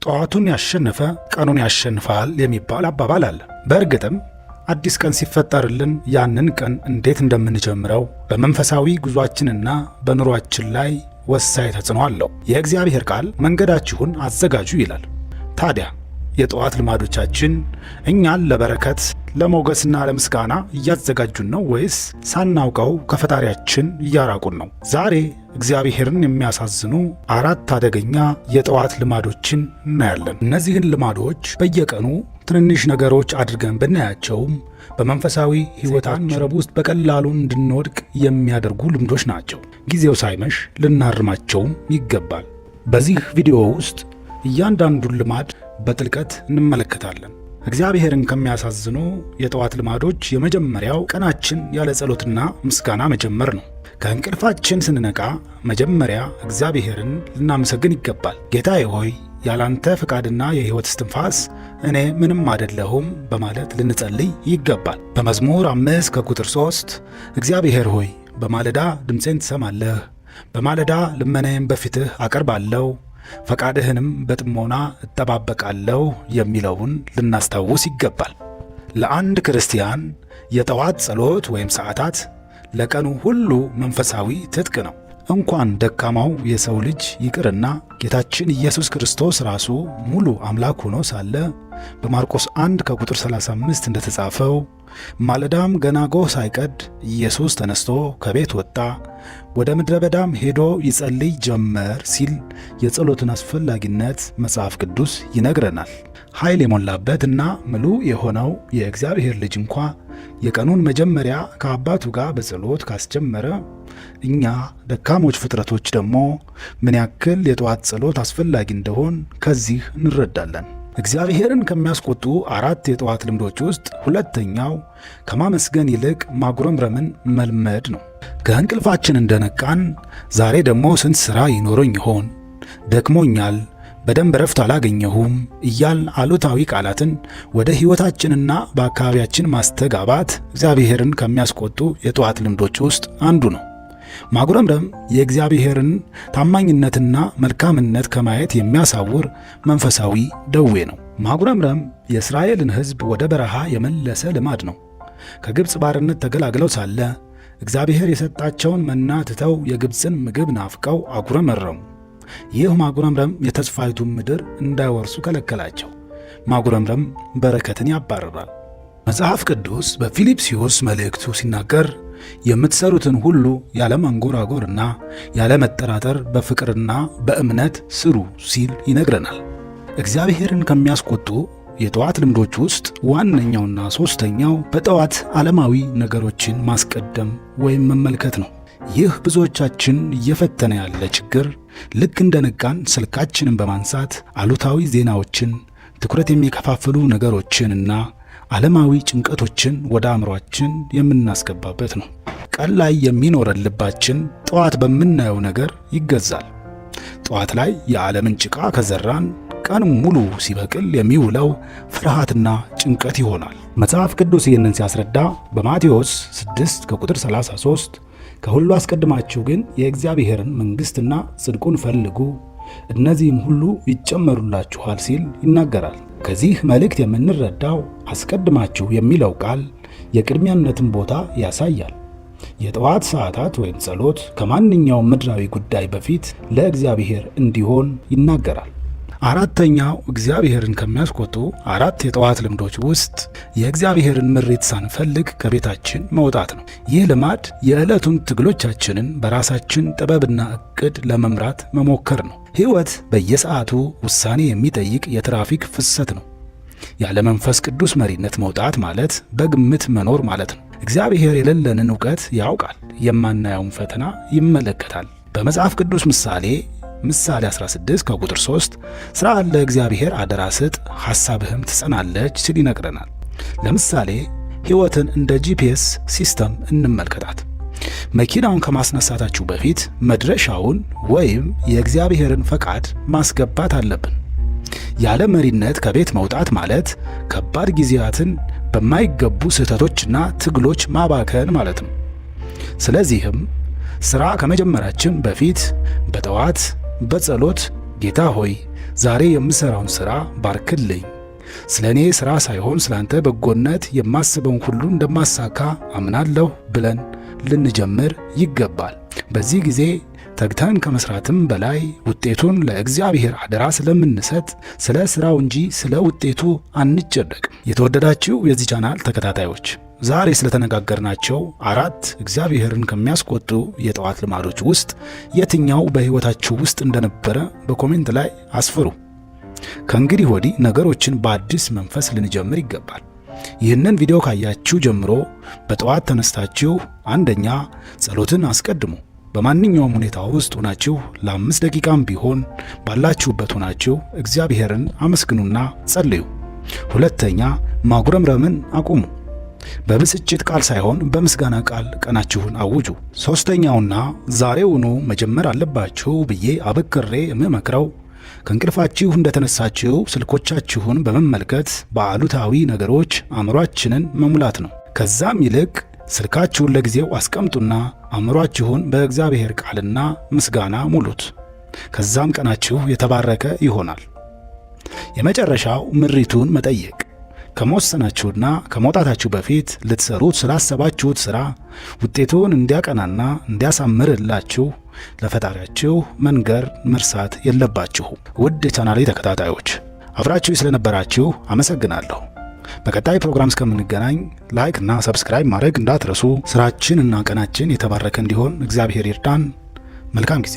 ጠዋቱን ያሸነፈ ቀኑን ያሸንፋል የሚባል አባባል አለ። በእርግጥም አዲስ ቀን ሲፈጠርልን ያንን ቀን እንዴት እንደምንጀምረው በመንፈሳዊ ጉዟችንና በኑሯችን ላይ ወሳኝ ተጽዕኖ አለው። የእግዚአብሔር ቃል መንገዳችሁን አዘጋጁ ይላል። ታዲያ የጠዋት ልማዶቻችን እኛን ለበረከት ለሞገስና ለምስጋና እያዘጋጁን ነው ወይስ ሳናውቀው ከፈጣሪያችን እያራቁን ነው? ዛሬ እግዚአብሔርን የሚያሳዝኑ 4 አደገኛ የጠዋት ልማዶችን እናያለን። እነዚህን ልማዶች በየቀኑ ትንንሽ ነገሮች አድርገን ብናያቸውም በመንፈሳዊ ሕይወታችን መረብ ውስጥ በቀላሉ እንድንወድቅ የሚያደርጉ ልምዶች ናቸው። ጊዜው ሳይመሽ ልናርማቸውም ይገባል። በዚህ ቪዲዮ ውስጥ እያንዳንዱን ልማድ በጥልቀት እንመለከታለን። እግዚአብሔርን ከሚያሳዝኑ የጠዋት ልማዶች የመጀመሪያው ቀናችን ያለ ጸሎትና ምስጋና መጀመር ነው። ከእንቅልፋችን ስንነቃ መጀመሪያ እግዚአብሔርን ልናመሰግን ይገባል። ጌታዬ ሆይ ያላንተ ፈቃድና የሕይወት እስትንፋስ እኔ ምንም አይደለሁም በማለት ልንጸልይ ይገባል። በመዝሙር 5 ከቁጥር 3 እግዚአብሔር ሆይ በማለዳ ድምፄን ትሰማለህ፣ በማለዳ ልመናዬን በፊትህ አቀርባለሁ፣ ፈቃድህንም በጥሞና እጠባበቃለሁ የሚለውን ልናስታውስ ይገባል። ለአንድ ክርስቲያን የጠዋት ጸሎት ወይም ሰዓታት ለቀኑ ሁሉ መንፈሳዊ ትጥቅ ነው። እንኳን ደካማው የሰው ልጅ ይቅርና ጌታችን ኢየሱስ ክርስቶስ ራሱ ሙሉ አምላክ ሆኖ ሳለ በማርቆስ 1 ከቁጥር 35 እንደተጻፈው ማለዳም ገና ጎህ ሳይቀድ ኢየሱስ ተነስቶ ከቤት ወጣ፣ ወደ ምድረ በዳም ሄዶ ይጸልይ ጀመር ሲል የጸሎትን አስፈላጊነት መጽሐፍ ቅዱስ ይነግረናል። ኃይል የሞላበትና ምሉእ የሆነው የእግዚአብሔር ልጅ እንኳ የቀኑን መጀመሪያ ከአባቱ ጋር በጸሎት ካስጀመረ እኛ ደካሞች ፍጥረቶች ደግሞ ምን ያክል የጠዋት ጸሎት አስፈላጊ እንደሆን ከዚህ እንረዳለን። እግዚአብሔርን ከሚያስቆጡ 4 የጠዋት ልምዶች ውስጥ ሁለተኛው ከማመስገን ይልቅ ማጉረምረምን መልመድ ነው። ከእንቅልፋችን እንደነቃን ዛሬ ደግሞ ስንት ሥራ ይኖረኝ ይሆን፣ ደክሞኛል፣ በደንብ ረፍት አላገኘሁም እያል አሉታዊ ቃላትን ወደ ሕይወታችንና በአካባቢያችን ማስተጋባት እግዚአብሔርን ከሚያስቆጡ የጠዋት ልምዶች ውስጥ አንዱ ነው። ማጉረምረም የእግዚአብሔርን ታማኝነትና መልካምነት ከማየት የሚያሳውር መንፈሳዊ ደዌ ነው። ማጉረምረም የእስራኤልን ሕዝብ ወደ በረሃ የመለሰ ልማድ ነው። ከግብፅ ባርነት ተገላግለው ሳለ እግዚአብሔር የሰጣቸውን መና ትተው የግብፅን ምግብ ናፍቀው አጉረመረሙ። ይህ ማጉረምረም የተስፋይቱን ምድር እንዳይወርሱ ከለከላቸው። ማጉረምረም በረከትን ያባርራል። መጽሐፍ ቅዱስ በፊልጵስዩስ መልእክቱ ሲናገር የምትሰሩትን ሁሉ ያለ ማንጎራጎርና ያለ መጠራጠር በፍቅርና በእምነት ስሩ ሲል ይነግረናል። እግዚአብሔርን ከሚያስቆጡ የጠዋት ልምዶች ውስጥ ዋነኛውና ሦስተኛው በጠዋት ዓለማዊ ነገሮችን ማስቀደም ወይም መመልከት ነው። ይህ ብዙዎቻችን እየፈተነ ያለ ችግር ልክ እንደነቃን ስልካችንን በማንሳት አሉታዊ ዜናዎችን፣ ትኩረት የሚከፋፍሉ ነገሮችንና ዓለማዊ ጭንቀቶችን ወደ አእምሯችን የምናስገባበት ነው። ቀን ላይ የሚኖረን ልባችን ጠዋት በምናየው ነገር ይገዛል። ጠዋት ላይ የዓለምን ጭቃ ከዘራን ቀን ሙሉ ሲበቅል የሚውለው ፍርሃትና ጭንቀት ይሆናል። መጽሐፍ ቅዱስ ይህንን ሲያስረዳ በማቴዎስ 6 ከቁጥር 33 ከሁሉ አስቀድማችሁ ግን የእግዚአብሔርን መንግሥትና ጽድቁን ፈልጉ እነዚህም ሁሉ ይጨመሩላችኋል ሲል ይናገራል። ከዚህ መልእክት የምንረዳው አስቀድማችሁ የሚለው ቃል የቅድሚያነትን ቦታ ያሳያል። የጠዋት ሰዓታት ወይም ጸሎት ከማንኛውም ምድራዊ ጉዳይ በፊት ለእግዚአብሔር እንዲሆን ይናገራል። አራተኛው እግዚአብሔርን ከሚያስቆጡ 4 የጠዋት ልምዶች ውስጥ የእግዚአብሔርን ምሪት ሳንፈልግ ከቤታችን መውጣት ነው። ይህ ልማድ የዕለቱን ትግሎቻችንን በራሳችን ጥበብና ዕቅድ ለመምራት መሞከር ነው። ሕይወት በየሰዓቱ ውሳኔ የሚጠይቅ የትራፊክ ፍሰት ነው። ያለ መንፈስ ቅዱስ መሪነት መውጣት ማለት በግምት መኖር ማለት ነው። እግዚአብሔር የሌለንን ዕውቀት ያውቃል፣ የማናየውን ፈተና ይመለከታል። በመጽሐፍ ቅዱስ ምሳሌ 16 ከቁጥር 3 ሥራህን ለእግዚአብሔር አደራ ስጥ፣ ሐሳብህም ትጸናለች ሲል ይነግረናል። ለምሳሌ ሕይወትን እንደ ጂፒኤስ ሲስተም እንመልከታት። መኪናውን ከማስነሳታችሁ በፊት መድረሻውን ወይም የእግዚአብሔርን ፈቃድ ማስገባት አለብን። ያለ መሪነት ከቤት መውጣት ማለት ከባድ ጊዜያትን በማይገቡ ስህተቶችና ትግሎች ማባከን ማለት ነው። ስለዚህም ሥራ ከመጀመራችን በፊት በጠዋት በጸሎት ጌታ ሆይ ዛሬ የምሰራውን ሥራ ባርክልኝ። ስለ እኔ ሥራ ሳይሆን ስለ አንተ በጎነት የማስበውን ሁሉ እንደማሳካ አምናለሁ ብለን ልንጀምር ይገባል። በዚህ ጊዜ ተግተን ከመስራትም በላይ ውጤቱን ለእግዚአብሔር አደራ ስለምንሰጥ ስለ ሥራው እንጂ ስለ ውጤቱ አንጨነቅም። የተወደዳችሁ የዚህ ቻናል ተከታታዮች ዛሬ ስለተነጋገርናቸው 4 እግዚአብሔርን ከሚያስቆጡ የጠዋት ልማዶች ውስጥ የትኛው በሕይወታችሁ ውስጥ እንደነበረ በኮሜንት ላይ አስፍሩ። ከእንግዲህ ወዲህ ነገሮችን በአዲስ መንፈስ ልንጀምር ይገባል። ይህንን ቪዲዮ ካያችሁ ጀምሮ በጠዋት ተነስታችሁ አንደኛ ጸሎትን አስቀድሙ። በማንኛውም ሁኔታ ውስጥ ሆናችሁ ለ5 ደቂቃም ቢሆን ባላችሁበት ሆናችሁ እግዚአብሔርን አመስግኑና ጸልዩ። ሁለተኛ ማጉረምረምን አቁሙ። በብስጭት ቃል ሳይሆን በምስጋና ቃል ቀናችሁን አውጁ። ሶስተኛውና ዛሬውኑ መጀመር አለባችሁ ብዬ አበክሬ የምመክረው ከእንቅልፋችሁ እንደተነሳችሁ ስልኮቻችሁን በመመልከት በአሉታዊ ነገሮች አእምሯችንን መሙላት ነው። ከዛም ይልቅ ስልካችሁን ለጊዜው አስቀምጡና አእምሯችሁን በእግዚአብሔር ቃልና ምስጋና ሙሉት። ከዛም ቀናችሁ የተባረከ ይሆናል። የመጨረሻው ምሪቱን መጠየቅ። ከመወሰናችሁና ከመውጣታችሁ በፊት ልትሰሩት ስላሰባችሁት ሥራ ውጤቱን እንዲያቀናና እንዲያሳምርላችሁ ለፈጣሪያችሁ መንገር መርሳት የለባችሁ። ውድ የቻናሌ ተከታታዮች አብራችሁ ስለነበራችሁ አመሰግናለሁ። በቀጣይ ፕሮግራም እስከምንገናኝ ላይክ እና ሰብስክራይብ ማድረግ እንዳትረሱ። ስራችን እና ቀናችን የተባረከ እንዲሆን እግዚአብሔር ይርዳን። መልካም ጊዜ